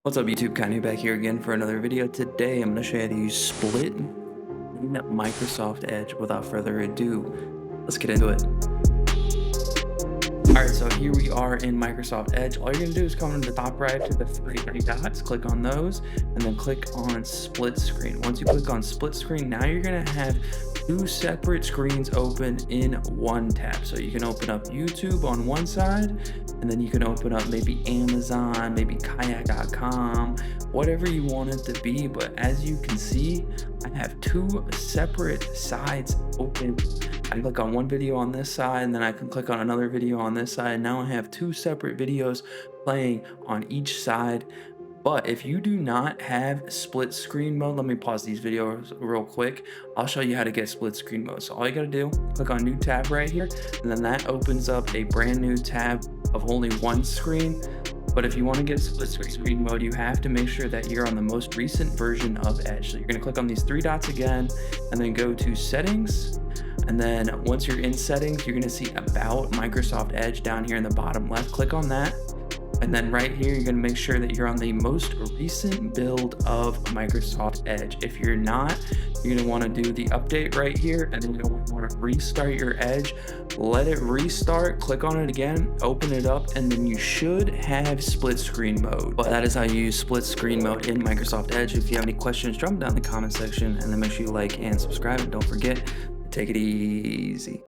What's up YouTube, Kanye back here again for another video. Today I'm going to show you how to use Split in Microsoft Edge. Without further ado, let's get into it. Alright, so here we are in Microsoft Edge. All you're going to do is come to the top right to the three dots, click on those, and then click on split screen. Once you click on split screen, now you're going to have two separate screens open in one tab. So you can open up YouTube on one side, and then you can open up maybe Amazon, maybe kayak.com, whatever you want it to be. But as you can see, I have two separate sides open. I can click on one video on this side, and then I can click on another video on this side. And now I have two separate videos playing on each side. But if you do not have split screen mode, let me pause these videos real quick. I'll show you how to get split screen mode. So all you gotta do, click on new tab right here, and then that opens up a brand new tab of only one screen. But if you want to get split screen mode, you have to make sure that you're on the most recent version of Edge. So you're gonna click on these three dots again, and then go to settings. And then once you're in settings, you're gonna see about Microsoft Edge down here in the bottom left. Click on that. And then right here, you're gonna make sure that you're on the most recent build of Microsoft Edge. If you're not, you're gonna wanna do the update right here, and then you're gonna wanna restart your Edge. Let it restart, click on it again, open it up, and then you should have split screen mode. But that is how you use split screen mode in Microsoft Edge. If you have any questions, drop them down in the comment section, and then make sure you like and subscribe, and don't forget, take it easy.